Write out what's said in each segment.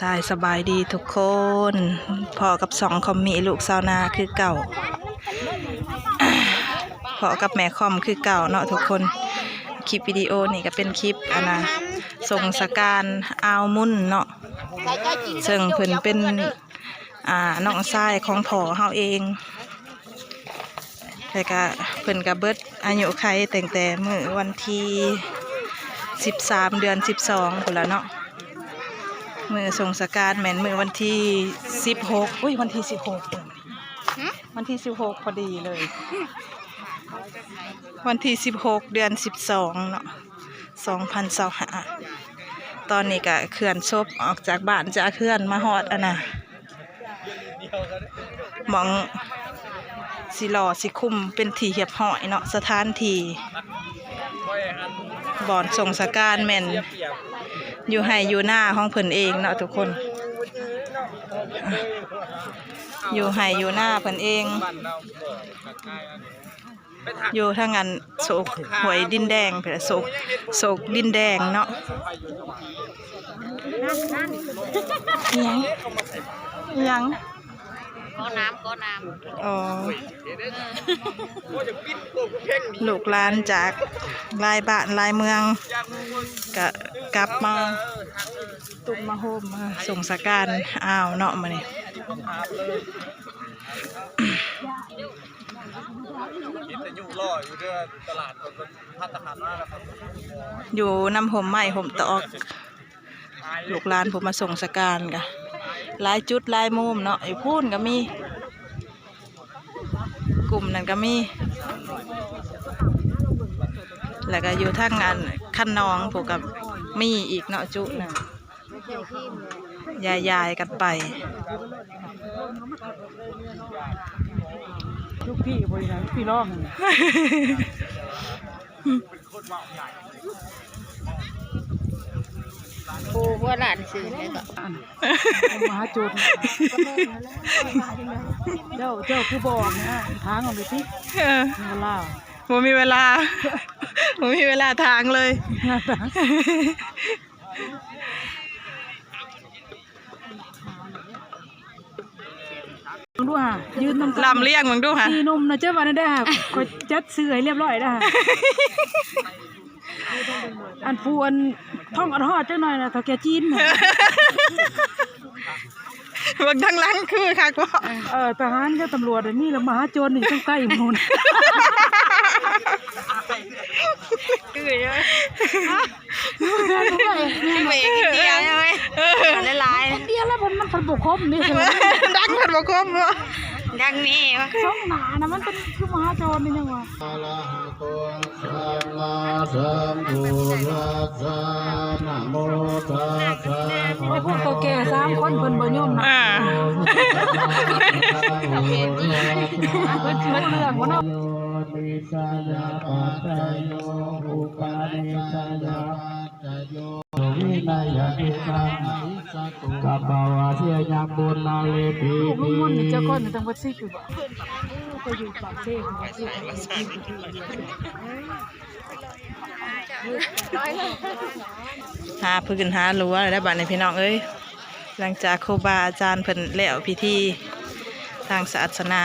ตายสบายดีทุกคนพอกับ2 คอมมีลูกสาวนาคือเก่าพอกับแม่คอมคือเก่าเนาะทุกคนคลิปวิดีโอนี่ก็เป็นคลิปส่งสการอาวมุ่นเนาะซึ่งเพิ่นเป็นน้องชายของพ่อเฮาเองแต่ก็เพิ่นก็เบิดอายุไขตั้งแต่มื้อวันที่13 เดือน 12พุ่นละเนาะมือส่งสการแม่นมือวันที่16อุ้ยวันที่16วันที่16พอดีเลยวันที่16 เดือน 12เนาะ2025ตอนนี้ก็เคลื่อนศพออกจากบ้านจะเคลื่อนมาฮอดหมองสิหล่อสิคุ้มเป็นที่เรียบร้อยเนาะสถานที่บ่อนส่งสการแม่นอยู่ให้อยู่หน้าของเพิ่นเองเนาะทุกคนอยู่ให้อยู่หน้าเพิ่นเองอยู่ทางนั้นโศกหวยดินแดงเพิ่นโศกดินแดงเนาะยังก็น้ำอ๋อลูกหลานจากหลายบ้านหลายเมืองก็กลับมาตุ่มมาโฮมมาส่งสการอ้าวเนาะมาเนี่ยอยู่น้ำห่มไม้ห่มตอกลูกหลานผมมาส่งสการกะหลายจุดหลายมุมเนาะไอ้พูนก็มีกลุ่มนั้นก็มีแล้วก็อยู่ทางงานขั้นน้องผูกกับมีอีกเนาะจุนึงยายกันไปลูกพี่บริษัทพี่ร้องปูว่าหลานซื้อเลยก็มหาโจรเจ้าคือบอกนะทางของไปสิเวลาผมมีเวลาทางเลยมึงดูฮะยืนลำเลี้ยงมึงดูฮะตีนมนะเจ้าวันนั้นได้ฮะก็จัดซื้อให้เรียบร้อยได้ฮะอันฟูอันท่องอันทอดเจ้าหน่อยนะถ้าแกจีนบางทางหลังคือค่ะก็ทหารกับตำรวจนี่แล้วมหาโจรนี่ต้องใกล้มูลคือเยอะคือเบรกเดียวใช่ไหมหลายเดียวแล้วมันผัดบกคมนี่ใช่ไหมดังผัดบกคมเหรอดังนี่ช่องหนานะมันเป็นคือมหาโจรนี่ยังวะไอ้พวกตัวแก่3 คนเพิ่นบ่ยอมนะเพิ่นเรื่องบ่เนาะกับบ่าวเสียยามบุญนาเลปีลูกมันเจ้าคนตั้งวัดซิกอยู่บ่ไปอยู่ปากเซ่หาพื้นหารั้วอะไรบ้านในพี่น้องเอ้ยหลังจากครูบาอาจารย์เพิ่นแล้วพิธีทางศาสนา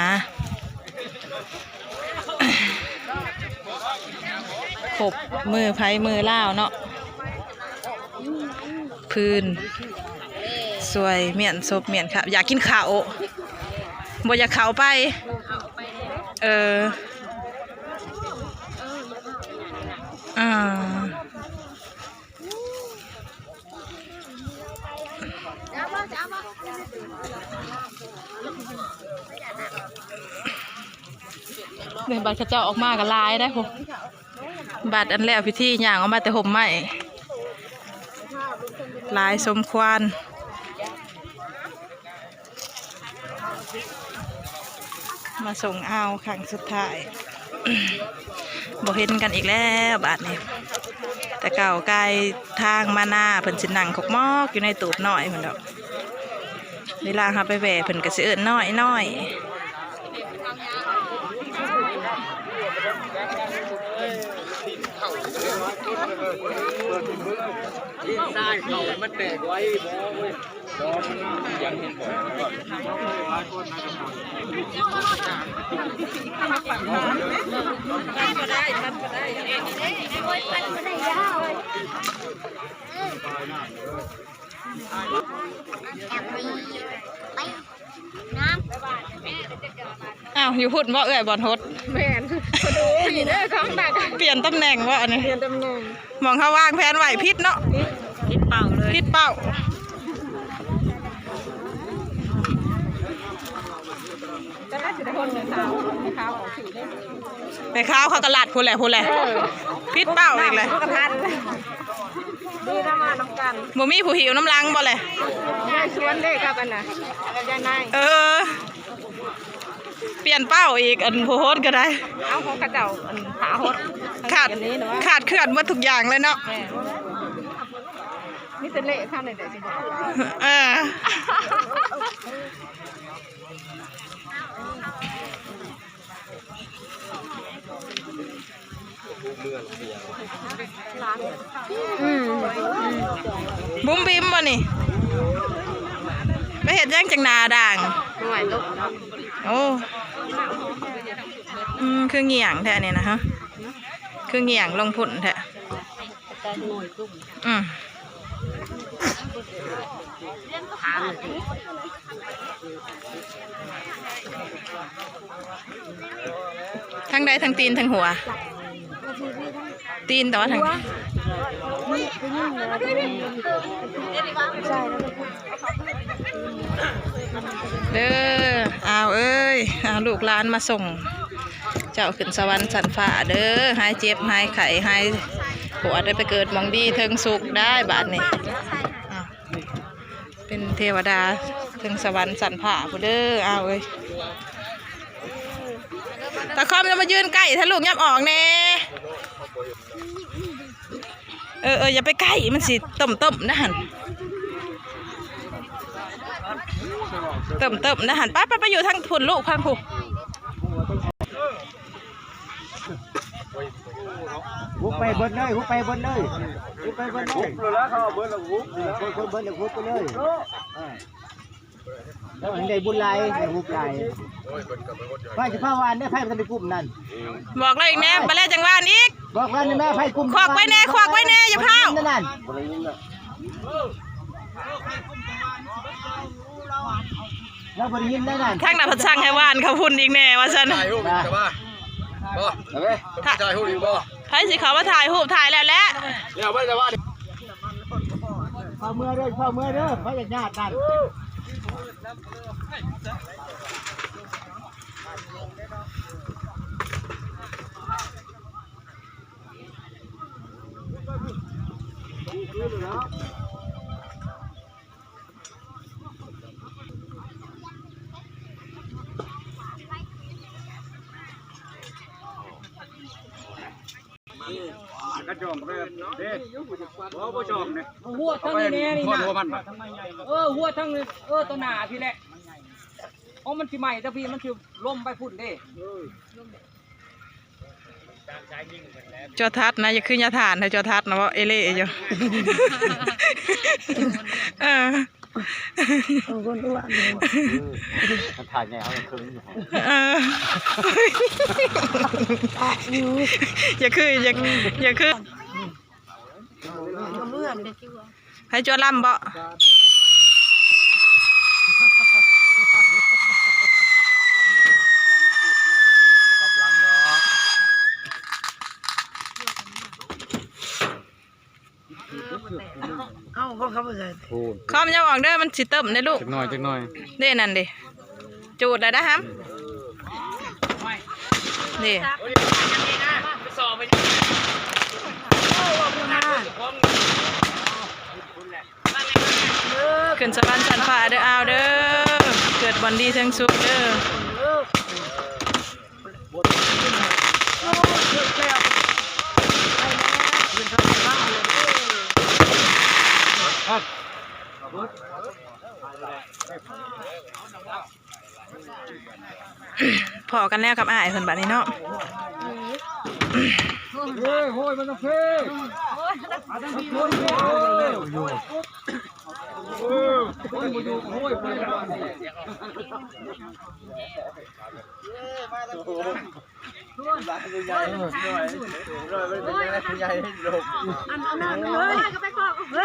ขบมือไผ่มือล่าวเนาะพื้นสวยเมียนศพเมียนค่ะอยากกินข้าวบ่อยากข้าวไปเนี่ยบัตรข้าเจ้าออกมากับลายได้ผมบัตรอันแล้วพิธีอย่างออกมาแต่ห่มใหม่ลายสมควรมาส่งเอาครั้งสุดท้ายบ่เห็นกันอีกแล้วบาดนี้แต่เก่าไกลทางมาหน้าเพิ่นสินั่งขกมอกอยู่ในตูบน้อยเหมือนดอกเวลาหาไปแหวเพิ่นก็สิเอิ้นน้อยใช่เขามันแตกไว้บ่เว้ยบ่ อ้าวอยู่พุ่นบ่เอ้ยบอลฮด แม่นก็ดูนี่เด้อของหนัก เปลี่ยนตำแหน่งบ่อันนี้ เรียนตำแหน่ง มองเขาวางแผนไหวพิษเนาะ คิดเป่าเลย พิษเป้าไปข้าวเขากระลัดพูดแหละพิษเป้าอีกเลย กระทันดีนะมาน้ำกัน บ่มีผู้หิวน้ำลังบ่เลย ยายชวนเด้ครับอันน่ะยายนาย เปลี่ยนเป้าอีกอันผู้โฮสก็ได้ เอาของกระเจ้าอันขาหด ขาดเคลื่อนหมดทุกอย่างเลยเนาะ นี่จะเละข้างไหนเดี๋ยวสิบอก บุ้มบิมบ่นี่ไปเห็นยังจังนาด่าง หน่วยลูก โอ้คือเงี่ยงแท้นี่นะฮะคือเงี่ยงลงพุ่นแท้ทั้งใดทั้งตีนทั้งหัว ตีนแต่ว่าทั้งเด้อเอาเอ้ยเอาลูกหลานมาส่งเจ้าขึ้นสวรรค์สันฟ้าเด้อหายเจ็บหายไข้หายปวดได้ไปเกิดมองดีเทิงสุขได้บาดนี้เป็นเทวดาเทิงสวรรค์สันฟ้าผู้เด้อเอาเอ้ยตะคอมจะมายืนใกล้ถ้าลูกยับออกแน่อย่าไปใกล้มันสิต้มนะหันต้มนะหันไปอยู่ทางผุนลูกพังผูหุบไปบนเลยหุบไปบนเลยหุบไปบนเลยหุบเลยแล้วเขาเบิ้ลแล้วหุบคนเบิ้ลแล้วหุบไปเลยแล้วมันได้บุญลายได้หุบลายไฟจะพาวานได้ไฟมันเป็นกลุ่มนั่นบอกเลยอีกแน่ไปแล้วจังหวานอีกบอกแล้วนี่แม่ไฟกลุ่มควักไว้แน่อย่าพาวนั่นแล้วบริยินได้นั่นข้างหน้าพัดช่างให้วานเขาพุ่นอีกแน่ว่าฉันถ่ายรูปแต่ว่าถ่ายรูปอีกบ่ ไผสิเขามาถ่ายรูปถ่ายแล้วแหละ เนี่ยไม่แต่ว่าเข้าเมื่อเด้อเพราะญาติกันกระจงเด้บ่จงเนี่ยหัวทั้งนี้นี่นะ หัวมันหัวทั้งนี้ตัวหนาพี่แหละเพราะมันสิใหม่แต่พี่มันสิล่มไปพุ่นเด้จอทัดนะอย่าขึ้นยาฐานนะจอทัดนะว่าเอเล่อยู่คนอ้วนเลยถ่ายไงเอาคืนอยู่อย่าขึ้นให้จอลำบ่คอมยังออกเด้อมันสิเติมได้ลูกจักหน่อยเด้นั่นดิจูดเลยนะฮัมนี่ขึ้นสวรรค์สันฟ้าเด้อเอาเด้อเกิดวันดีทั้งสุขเด้อพอกันแล้วกับอ้ายเพิ่นบัดนี้เนาะโอ้ยมันต้องเพ่ มาทั้งพี่คนโอ้ยไปแล้ว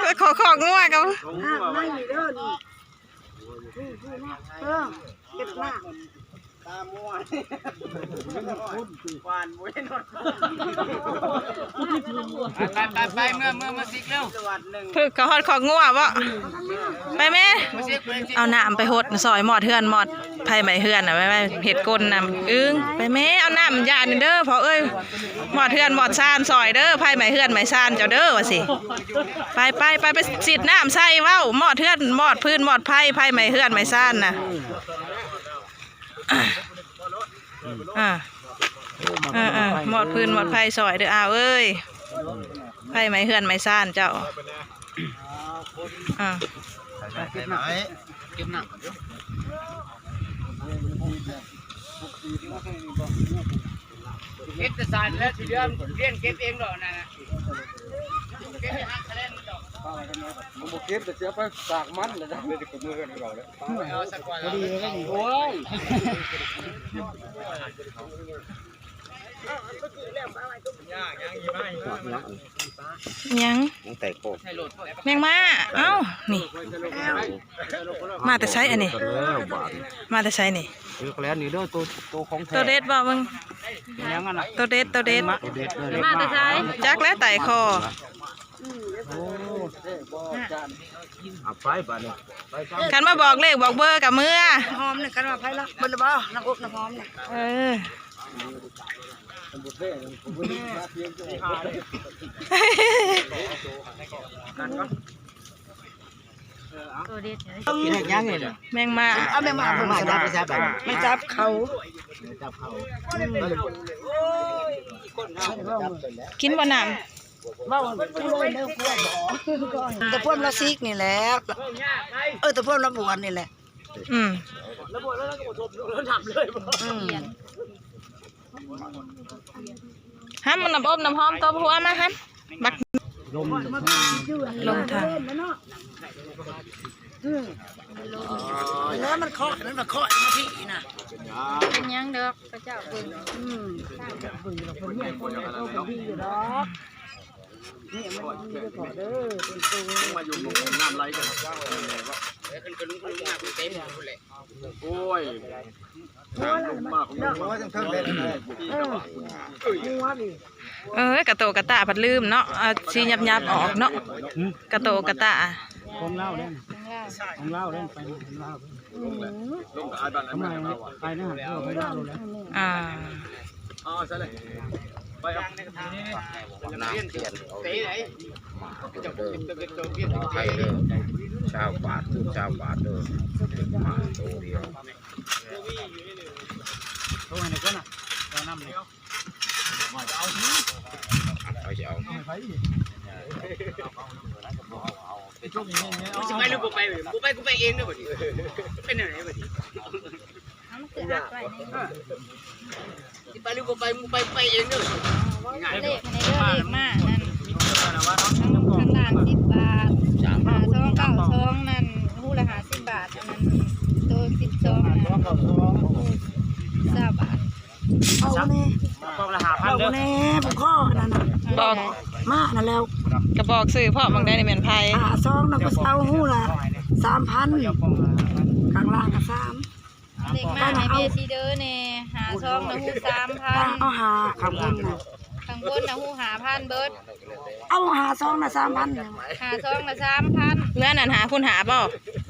ไปขอของงัวกับ ตามัวหวานมวยนอน ไปเมื่อสิกเร็ว เพิ่งเขาฮอดของงัวบ่ไปแม่เอาน้ำไปหดซอยหมอดเฮือนหมอดไผไหมเฮือนน่ะไปเฮ็ดก้นน่ะอึ้งไปแม่เอาน้ำยานี่เด้อพอเอ้ยหมอดเฮือนหมอดซ่านซอยเด้อไผไหมเฮือนไหมซ่านเจ้าเด้อว่าสิไปสิดน้ำใส่เว้าหมอดเฮือนหมอดพื้นหมอดไผไหมเฮือนไหมซ่านน่ะหมอดพื้นหมอดไผ่ซอยเด้ออ้าวเอ้ยไผ่ไม้เฮือนไม้ซ่านเจ้าเก็บหนักเก็บจะสานแล้วทีเดียวเรียนเก็บเองหรอนะเก็บหักคะแนนดอก เก็บแต่เสียไปสากมันเลยนะเลยกับมือกันเราเลย เอาสักวันแล้ว โอ้ย ยังแมงมาเอ้านี่มาแต่ใช้อันนี้มาแต่ใช้นี่ คือแล้วนี่เด้อตัวของแท้ ตัวเด็ดบ่มึง ยังอ่ะนะ ตัวเด็ด มาแต่ใช้ จักแล้วไต่คอ เอาไปบ้านนี่ไปครับ คันมาบอกเลขบอกเบอร์กับมือ หอมเนี่ยกันว่าไผละมันบ่น้ำอบน้ำหอมเนี่ย เออ ตัวเด็ด กินให้ยังไง แมงมา เอาแม่มาผมมาจับไปจับไม่จับเขา กินบ่น้ เว้าโรยเด้อพวกบ่แต่พวกเราซิกนี่แหละแต่พวกเราบวนนี่แหละ อืมฮัมมันน้ำอบน้ำหอมตัวหัวมาฮัมบักลงทาง แล้วมันเคาะนั่นมันเคาะมาพี่น่ะ เป็นยังเด้อพระเจ้าเบิ่ง มาอยู่น้ำไหลกันโอ้ยมากของว่าจังเทิงเลย กระโตกระตาผัดลืมเนาะเอาชียับออกเนาะกระโตกระตา ของเล่าเล่นของเล่าเล่นไปของเล่า ลงกับอาบัน ทำไมไปนะไม่เล่าแล้ว อ๋อใช่เลยไปครับน้ำเปลี่ยนเตะไหนจะเปลี่ยนไทยเลยชาวบาทเด้อมาตัวเดียว เขาให้ในก้นอ่ะเรานำเลย ไปจะเอา จะไปหรือกูไปเองเด้อบัดนี้เป็นไหนบัดนี้ เอามันคือหักไว้นี่ ไปหรือกูไปเองเด้อ เลขในเด้อเลขมานั่นข้างล่าง10 บาท5292นั่นฮู้ละ50 บาทอันนั้นตัว12นั่น20 บาท เอาแน่ กองละ5,000เด้อ แน่ผมข้อนั่นน่ะ บอก มานั่นแล้ว กระบอกสื่อพ่อมึงได้ในเมียนไพ่ ซองนั่นก็เอาหู้ละ3,000ข้างล่างก็3 เลขมาให้เบสิเด้อแน่52นะฮู้ เอาหาข้างบนน่ะ 3,000ข้างบนนะฮู้5,000เบิด เอาหาซองน่ะ3,000เนี่ย 52ละ3,000 เงื่อนอันหาคุณหาเปล่า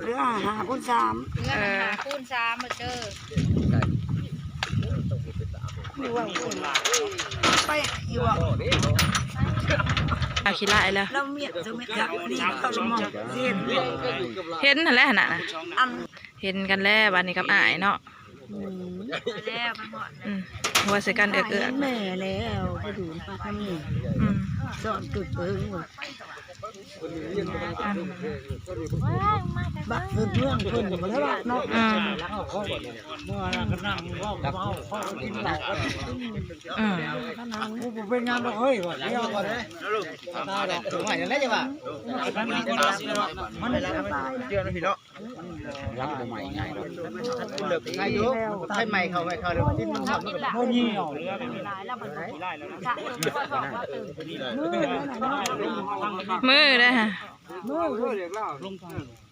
เหลือหาคูณ3 เงินมันหาคูณ3บ่เด้อ ไปอยู่อ่ะ เอาขี้ไล่แล้ว แล้วเมียจะไม่อยากรีบเข้าสมองเห็น เห็นนั่นแหละน่ะ อัน เห็นกันแล้ววันนี้กับอายเนาะ แล้วมันหมด หัวใส่กันเอือก แม่แล้วไปดูปลาทำนี่ อืม สอนจุดเปิ้งว่ะ บักเพื่อนเพื่อนมาแล้วเนาะ อืม เมื่อนั้นก็นั่งว่าเขากินเหล้า อืม กูเป็นงานเราเฮ้ยว่าเดี๋ยวก่อนเลยตาดอกถึงไหนแล้วจะว่ามันเจอแล้วพี่เนาะรับตัวใหม่ง่ายเนาะเลิกง่ายอยู่ให้ใหม่เขาให้เขาเดี๋ยวที่มันทำมันบ่ยี่หรอก มือได้ฮะ เรียกเล่าลงทาง